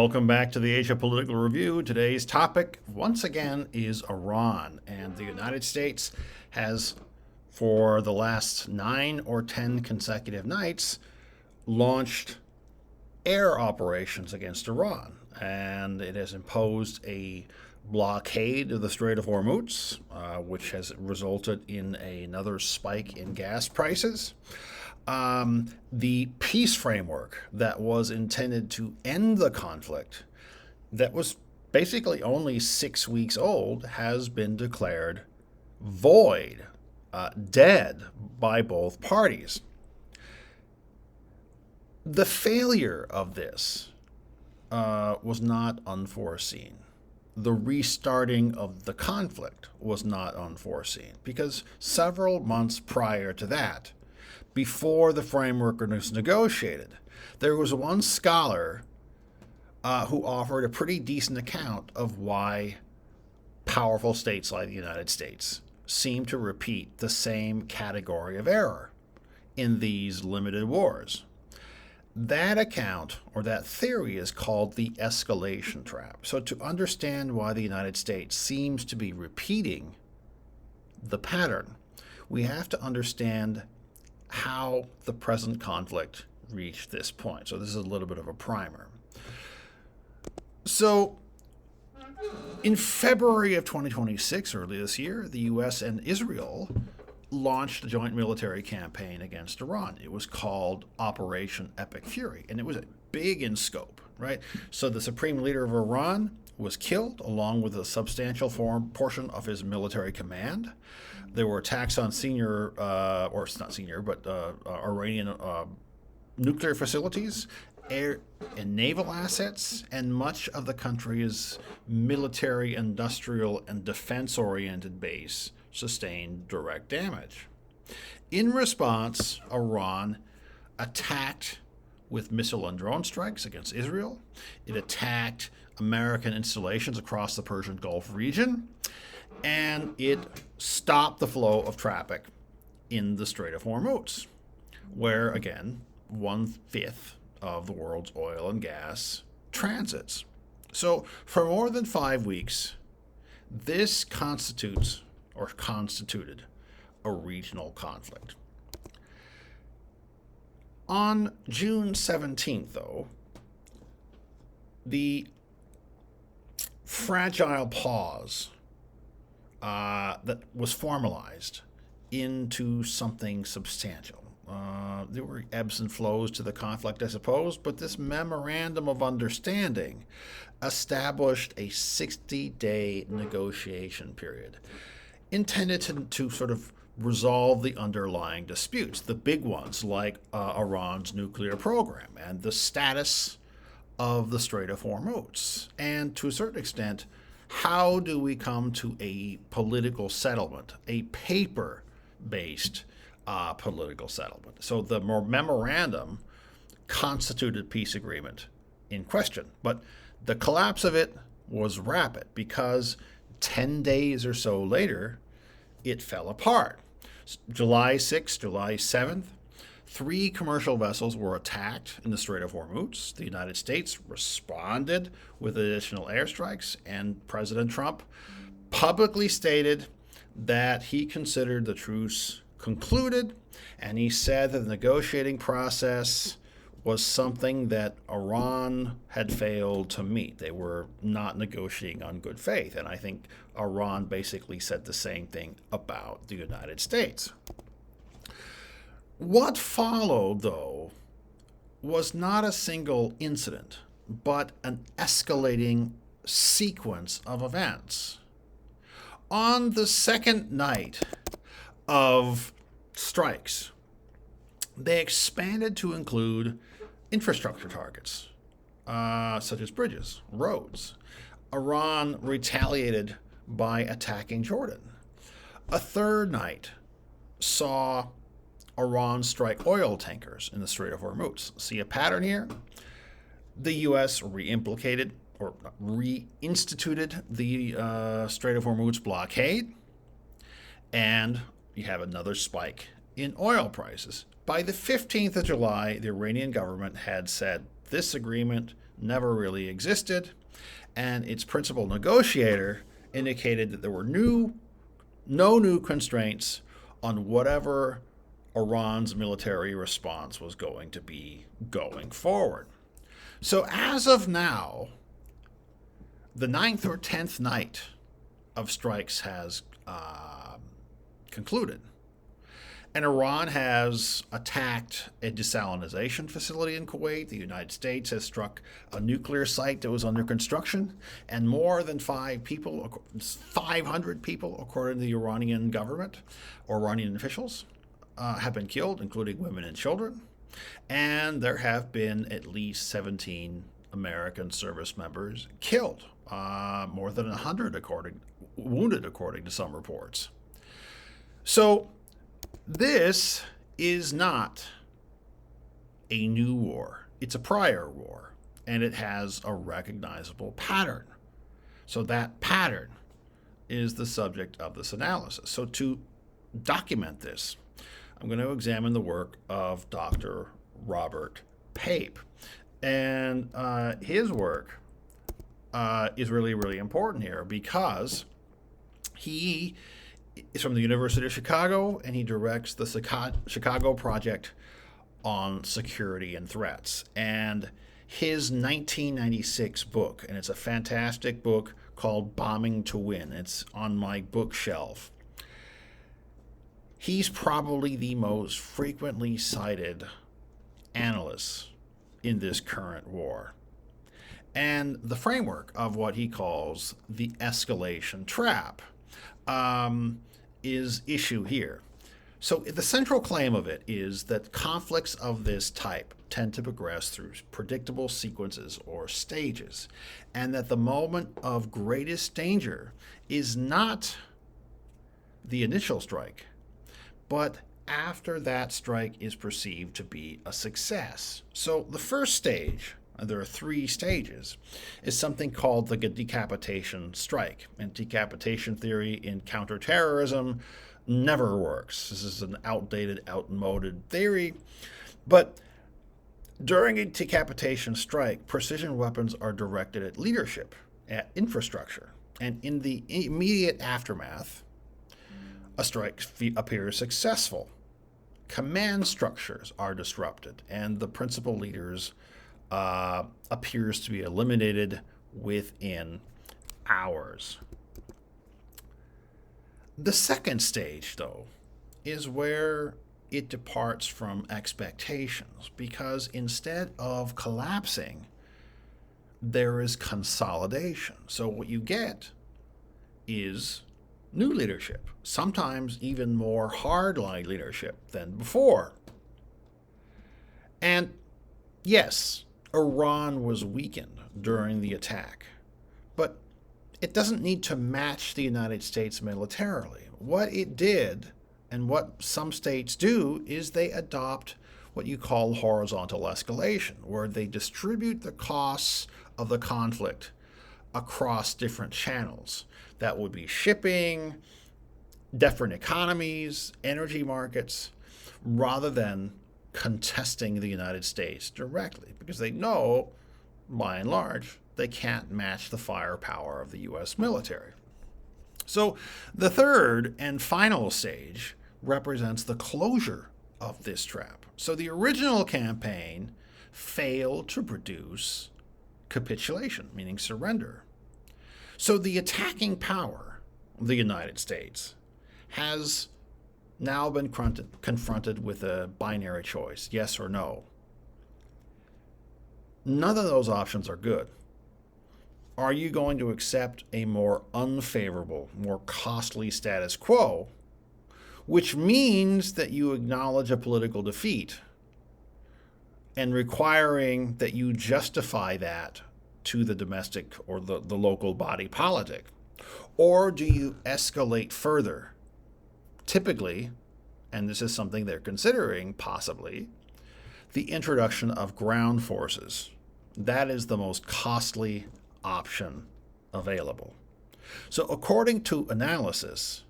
Welcome back to the Asia Political Review. Today's topic, once again, is Iran. And the United States has, for the last 9 or 10 consecutive nights, launched air operations against Iran. And it has imposed a blockade of the Strait of Hormuz, which has resulted in another spike in gas prices. The peace framework that was intended to end the conflict, that was basically only 6 weeks old, has been declared void, dead by both parties. The failure of this was not unforeseen. The restarting of the conflict was not unforeseen because several months prior to that, before the framework was negotiated, there was one scholar who offered a pretty decent account of why powerful states like the United States seem to repeat the same category of error in these limited wars. That account, or that theory, is called the escalation trap. So to understand why the United States seems to be repeating the pattern, we have to understand how the present conflict reached this point. So this is a little bit of a primer. So in February of 2026, early this year, the U.S. and Israel launched a joint military campaign against Iran. It was called Operation Epic Fury, and it was big in scope, right? So the supreme leader of Iran was killed, along with a substantial portion of his military command. There were attacks on Iranian nuclear facilities, air and naval assets, and much of the country's military, industrial, and defense-oriented base sustained direct damage. In response, Iran attacked with missile and drone strikes against Israel. It attacked American installations across the Persian Gulf region, and it stopped the flow of traffic in the Strait of Hormuz, where, again, 1/5 of the world's oil and gas transits. So for more than 5 weeks, this constituted a regional conflict. On June 17th, though, the fragile pause that was formalized into something substantial. There were ebbs and flows to the conflict, I suppose, but this memorandum of understanding established a 60-day negotiation period intended to sort of resolve the underlying disputes, the big ones like Iran's nuclear program and the status of the Strait of Hormuz. And to a certain extent, how do we come to a political settlement, a paper-based political settlement? So the memorandum constituted peace agreement in question, but the collapse of it was rapid because 10 days or so later, it fell apart. July 6th, July 7th, 3 commercial vessels were attacked in the Strait of Hormuz. The United States responded with additional airstrikes, and President Trump publicly stated that he considered the truce concluded, and he said that the negotiating process was something that Iran had failed to meet. They were not negotiating on good faith, and I think Iran basically said the same thing about the United States. What followed, though, was not a single incident, but an escalating sequence of events. On the second night of strikes, they expanded to include infrastructure targets, such as bridges, roads. Iran retaliated by attacking Jordan. A third night saw Iran strike oil tankers in the Strait of Hormuz. See a pattern here? The U.S. reinstituted the Strait of Hormuz blockade, and you have another spike in oil prices. By the 15th of July, the Iranian government had said this agreement never really existed, and its principal negotiator indicated that there were no new constraints on whatever Iran's military response was going to be going forward. So as of now, the 9th or 10th night of strikes has concluded. And Iran has attacked a desalination facility in Kuwait. The United States has struck a nuclear site that was under construction. And more than 500 people, according to the Iranian government or Iranian officials, have been killed, including women and children. And there have been at least 17 American service members killed, more than 100 wounded, according to some reports. So this is not a new war. It's a prior war, and it has a recognizable pattern. So that pattern is the subject of this analysis. So to document this, I'm going to examine the work of Dr. Robert Pape. And his work is really, really important here because he is from the University of Chicago, and he directs the Chicago Project on Security and Threats. And his 1996 book, and it's a fantastic book called Bombing to Win. It's on my bookshelf. He's probably the most frequently cited analyst in this current war. And the framework of what he calls the escalation trap is issue here. So the central claim of it is that conflicts of this type tend to progress through predictable sequences or stages, and that the moment of greatest danger is not the initial strike, but after that strike is perceived to be a success. So the first stage, and there are 3 stages, is something called the decapitation strike. And decapitation theory in counterterrorism never works. This is an outdated, outmoded theory. But during a decapitation strike, precision weapons are directed at leadership, at infrastructure. And in the immediate aftermath, a strike appears successful. Command structures are disrupted, and the principal leaders appears to be eliminated within hours. The second stage, though, is where it departs from expectations, because instead of collapsing, there is consolidation. So what you get is new leadership, sometimes even more hardline leadership than before. And yes, Iran was weakened during the attack, but it doesn't need to match the United States militarily. What it did, and what some states do, is they adopt what you call horizontal escalation, where they distribute the costs of the conflict across different channels. That would be shipping, different economies, energy markets, rather than contesting the United States directly, because they know, by and large, they can't match the firepower of the U.S. military. So the third and final stage represents the closure of this trap. So the original campaign failed to produce capitulation, meaning surrender. So the attacking power of the United States has now been confronted with a binary choice, yes or no. None of those options are good. Are you going to accept a more unfavorable, more costly status quo, which means that you acknowledge a political defeat and requiring that you justify that to the domestic or the local body politic? Or do you escalate further? Typically, and this is something they're considering possibly, the introduction of ground forces. That is the most costly option available. So according to analysis,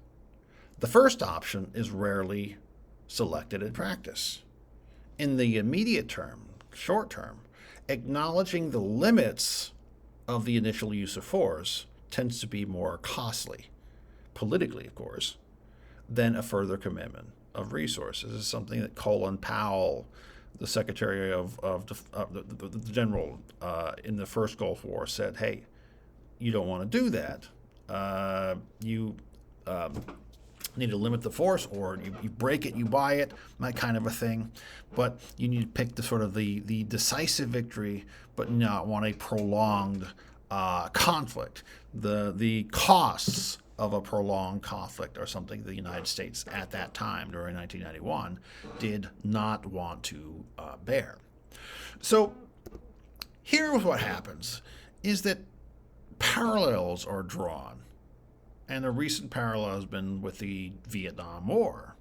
the first option is rarely selected in practice. In the immediate term, short term, acknowledging the limits of the initial use of force tends to be more costly, politically, of course, than a further commitment of resources. This is something that Colin Powell, the Secretary of the General in the first Gulf War, said, hey, you don't want to do that. You need to limit the force, or you break it, you buy it, that kind of a thing. But you need to pick the sort of the decisive victory, but not want a prolonged conflict. The costs of a prolonged conflict are something the United States at that time, during 1991, did not want to bear. So here's what happens, is that parallels are drawn. And a recent parallel has been with the Vietnam War.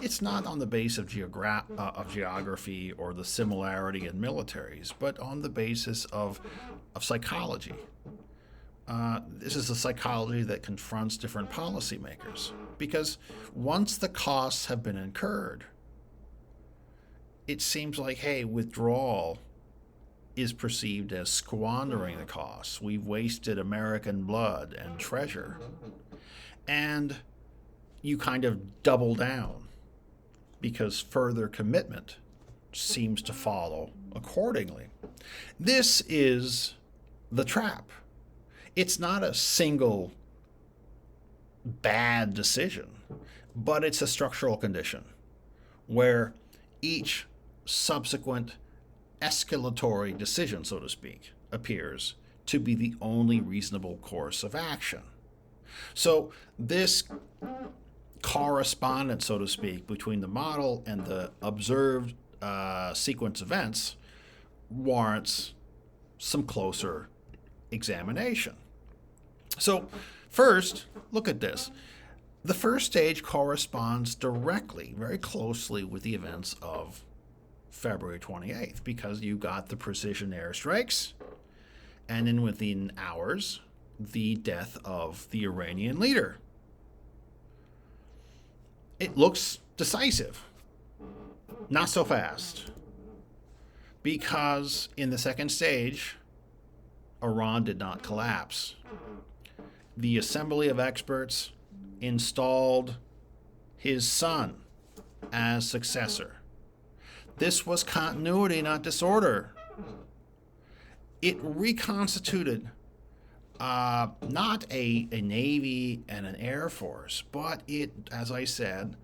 It's not on the basis of geography or the similarity in militaries, but on the basis of psychology. This is a psychology that confronts different policymakers, because once the costs have been incurred, it seems like, hey, withdrawal is perceived as squandering the costs. We've wasted American blood and treasure. And you kind of double down, because further commitment seems to follow accordingly. This is the trap. It's not a single bad decision, but it's a structural condition where each subsequent escalatory decision, so to speak, appears to be the only reasonable course of action. So this correspondence, so to speak, between the model and the observed sequence events warrants some closer examination. So first, look at this. The first stage corresponds directly, very closely, with the events of February 28th, because you got the precision airstrikes, and then within hours, the death of the Iranian leader. It looks decisive. Not so fast. Because in the second stage, Iran did not collapse. The assembly of experts installed his son as successor. This was continuity, not disorder. It reconstituted not a navy and an air force, but it, as I said,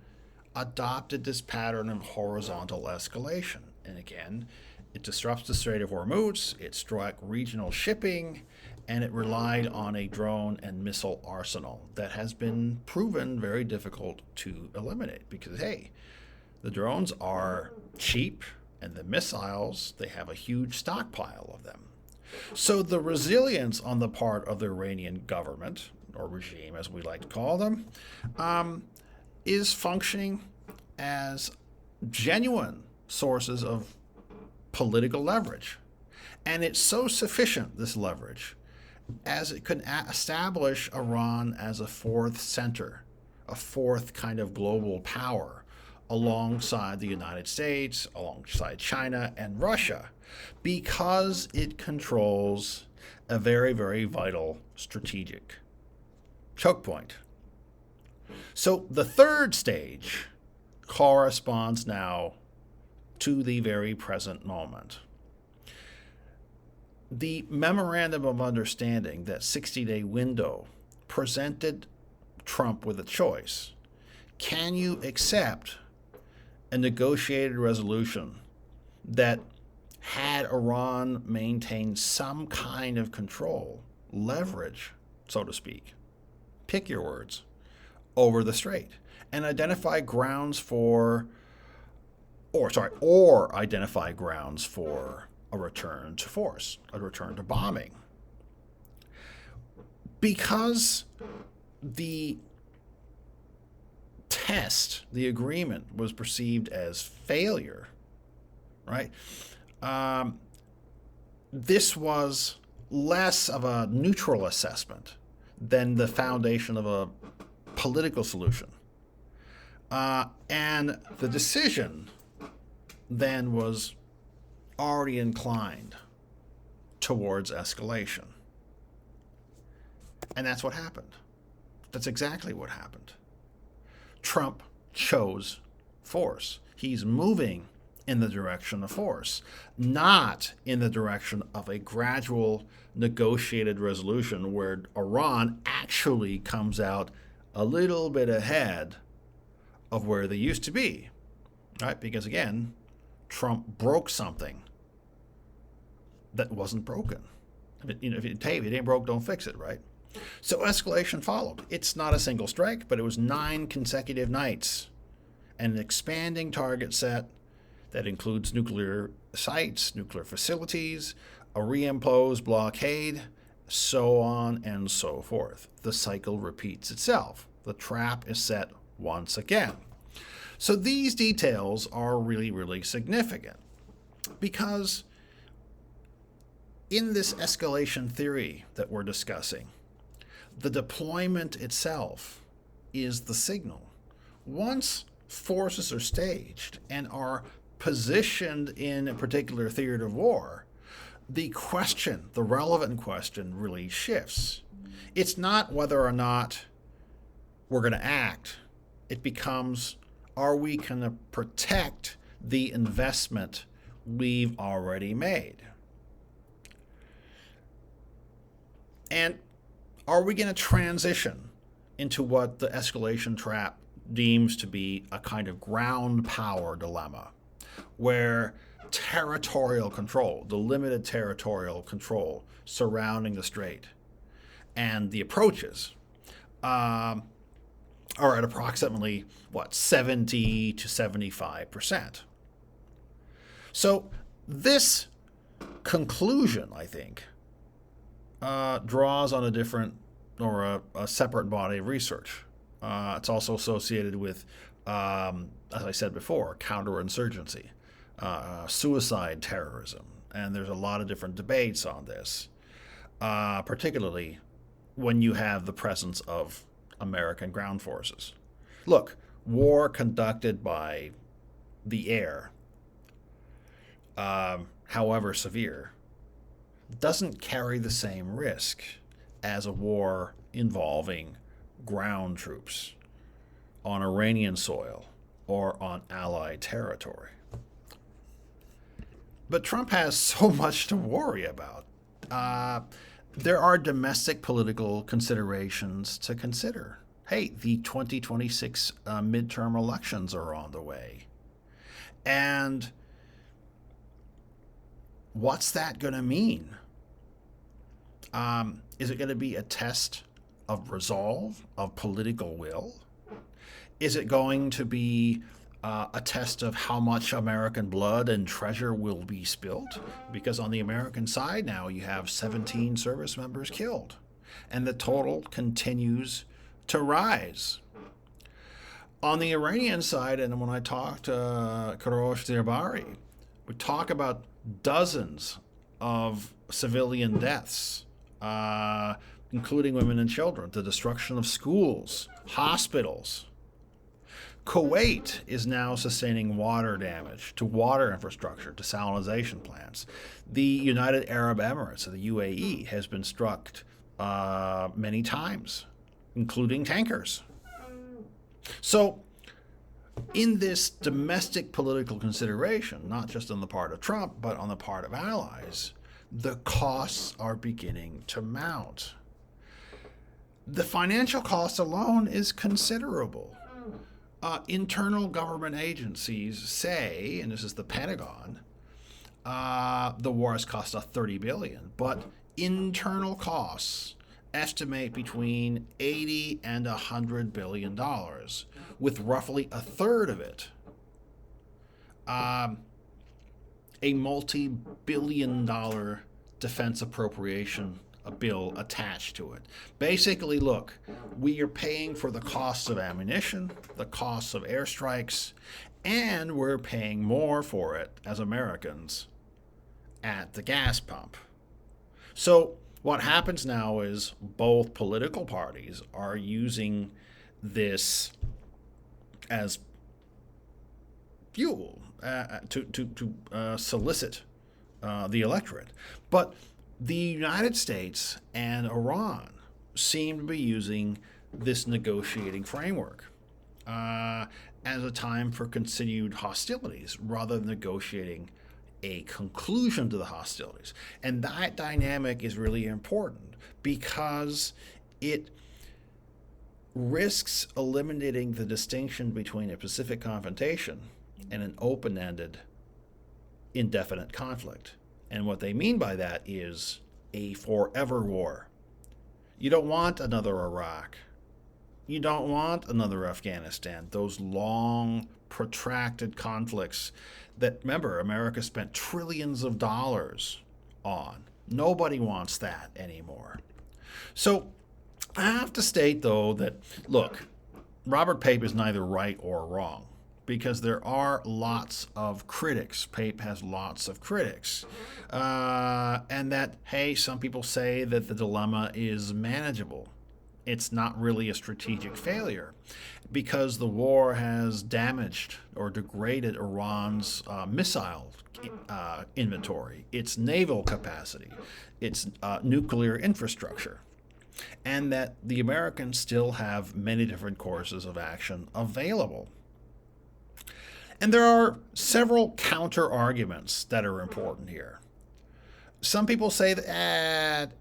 adopted this pattern of horizontal escalation. And again, it disrupts the Strait of Hormuz, it struck regional shipping, and it relied on a drone and missile arsenal that has been proven very difficult to eliminate, because, hey, the drones are cheap, and the missiles, they have a huge stockpile of them. So the resilience on the part of the Iranian government, or regime as we like to call them, is functioning as genuine sources of political leverage. And it's so sufficient, this leverage, as it could establish Iran as a fourth center, a fourth kind of global power, alongside the United States, alongside China and Russia, because it controls a very, very vital strategic choke point. So the third stage corresponds now to the very present moment. The Memorandum of Understanding, that 60-day window, presented Trump with a choice. Can you accept a negotiated resolution that had Iran maintain some kind of control, leverage, so to speak, pick your words, over the strait, and identify grounds for, or identify grounds for a return to force, a return to bombing? Because the test, the agreement, was perceived as failure, right? This was less of a neutral assessment than the foundation of a political solution. And the decision then was already inclined towards escalation. And that's what happened. That's exactly what happened. Trump chose force. He's moving in the direction of force, not in the direction of a gradual negotiated resolution where Iran actually comes out a little bit ahead of where they used to be, right? Because again, Trump broke something that wasn't broken. If it ain't broke, don't fix it, right? So escalation followed. It's not a single strike, but it was 9 consecutive nights, and an expanding target set that includes nuclear sites, nuclear facilities, a reimposed blockade, so on and so forth. The cycle repeats itself. The trap is set once again. So these details are really, really significant because in this escalation theory that we're discussing, the deployment itself is the signal. Once forces are staged and are positioned in a particular theater of war, the question, the relevant question, really shifts. It's not whether or not we're going to act. It becomes, are we going to protect the investment we've already made? And are we going to transition into what the escalation trap deems to be a kind of ground power dilemma, where territorial control, the limited territorial control surrounding the strait, and the approaches are at approximately, 70 to 75%. So this conclusion, I think, draws on a different or a separate body of research. It's also associated with, as I said before, counterinsurgency, suicide terrorism, and there's a lot of different debates on this, particularly when you have the presence of American ground forces. Look, war conducted by the air, however severe, doesn't carry the same risk as a war involving ground troops on Iranian soil or on Allied territory. But Trump has so much to worry about. There are domestic political considerations to consider. Hey, the 2026 midterm elections are on the way. And what's that going to mean? Is it going to be a test of resolve, of political will? Is it going to be a test of how much American blood and treasure will be spilled? Because on the American side now, you have 17 service members killed, and the total continues to rise. On the Iranian side, and when I talked to Karosh Zirbari, we talk about dozens of civilian deaths, including women and children, the destruction of schools, hospitals. Kuwait is now sustaining water damage to water infrastructure, desalination plants. The United Arab Emirates, or the UAE, has been struck many times, including tankers. So, in this domestic political consideration, not just on the part of Trump, but on the part of allies, the costs are beginning to mount. The financial cost alone is considerable. Internal government agencies say, and this is the Pentagon, the war has cost us $30 billion, but internal costs estimate between $80 and $100 billion, with roughly a third of it a multi-billion-dollar defense appropriation bill attached to it. Basically, look, we are paying for the costs of ammunition, the costs of airstrikes, and we're paying more for it as Americans at the gas pump. So what happens now is both political parties are using this as fuel to solicit the electorate. But The United States and Iran seem to be using this negotiating framework as a time for continued hostilities rather than negotiating a conclusion to the hostilities. And that dynamic is really important because it risks eliminating the distinction between a pacific confrontation and an open-ended, indefinite conflict. And what they mean by that is a forever war. You don't want another Iraq. You don't want another Afghanistan. Those long, protracted conflicts that, remember, America spent trillions of dollars on. Nobody wants that anymore. So I have to state, though, that, look, Robert Pape is neither right or wrong because there are lots of critics. Pape has lots of critics. And that, hey, some people say that the dilemma is manageable. It's not really a strategic failure because the war has damaged or degraded Iran's missile inventory, its naval capacity, its nuclear infrastructure, and that the Americans still have many different courses of action available. And there are several counter-arguments that are important here. Some people say that,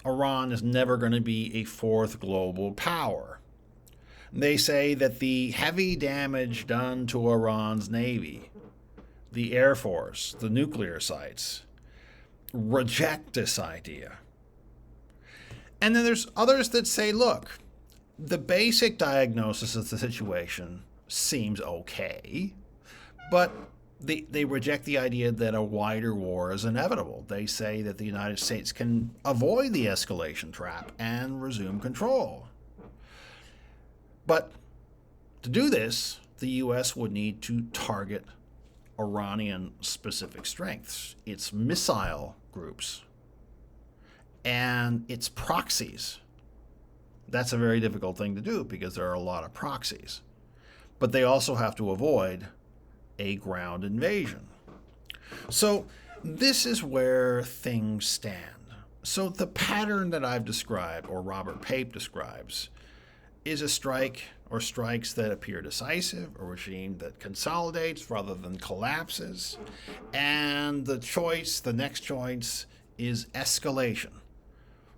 Iran is never going to be a fourth global power. They say that the heavy damage done to Iran's navy, the air force, the nuclear sites, reject this idea. And then there's others that say, look, the basic diagnosis of the situation seems okay, but they reject the idea that a wider war is inevitable. They say that the United States can avoid the escalation trap and resume control. But to do this, the U.S. would need to target Iranian specific strengths, its missile groups, and its proxies. That's a very difficult thing to do because there are a lot of proxies. But they also have to avoid a ground invasion. So this is where things stand. So the pattern that I've described, or Robert Pape describes, is a strike or strikes that appear decisive, a regime that consolidates rather than collapses, and the next choice is escalation,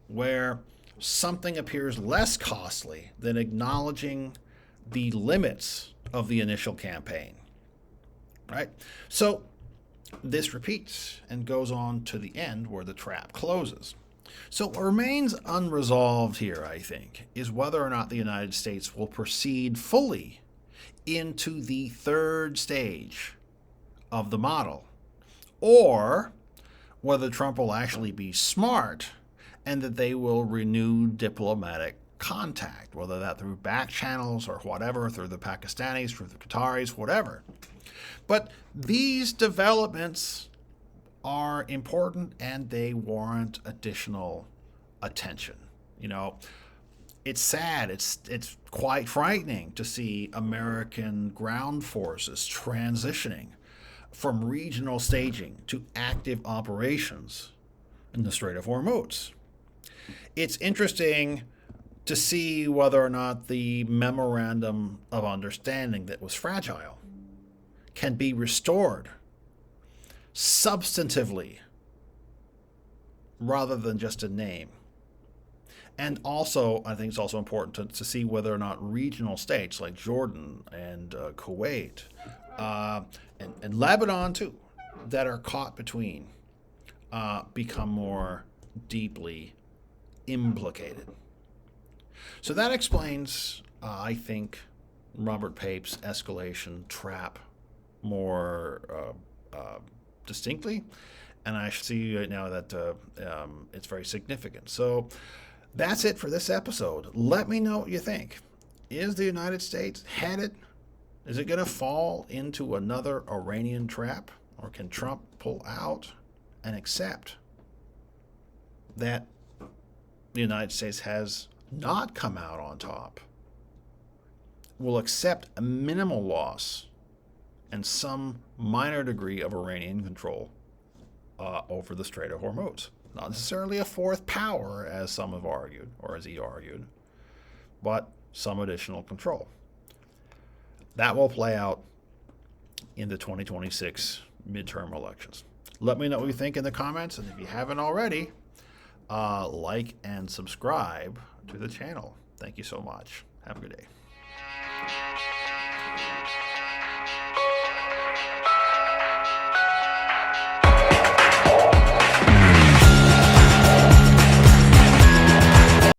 where something appears less costly than acknowledging the limits of the initial campaign. Right? So this repeats and goes on to the end where the trap closes. So what remains unresolved here, I think, is whether or not the United States will proceed fully into the third stage of the model, or whether Trump will actually be smart and that they will renew diplomatic contact, whether that through back channels or whatever, through the Pakistanis, through the Qataris, whatever. But these developments are important and they warrant additional attention. It's sad, it's quite frightening to see American ground forces transitioning from regional staging to active operations in the Strait of Hormuz. It's interesting to see whether or not the memorandum of understanding that was fragile can be restored substantively rather than just a name. And also, I think it's also important to see whether or not regional states like Jordan and Kuwait and Lebanon too, that are caught between, become more deeply implicated. So that explains, I think, Robert Pape's escalation trap more distinctly, and I see right now that it's very significant. So that's it for this episode. Let me know what you think. Is the United States headed? Is it going to fall into another Iranian trap, or can Trump pull out and accept that the United States has not come out on top, will accept a minimal loss and some minor degree of Iranian control over the Strait of Hormuz? Not necessarily a fourth power, as some have argued, or as he argued, but some additional control. That will play out in the 2026 midterm elections. Let me know what you think in the comments, and if you haven't already, like and subscribe to the channel. Thank you so much. Have a good day.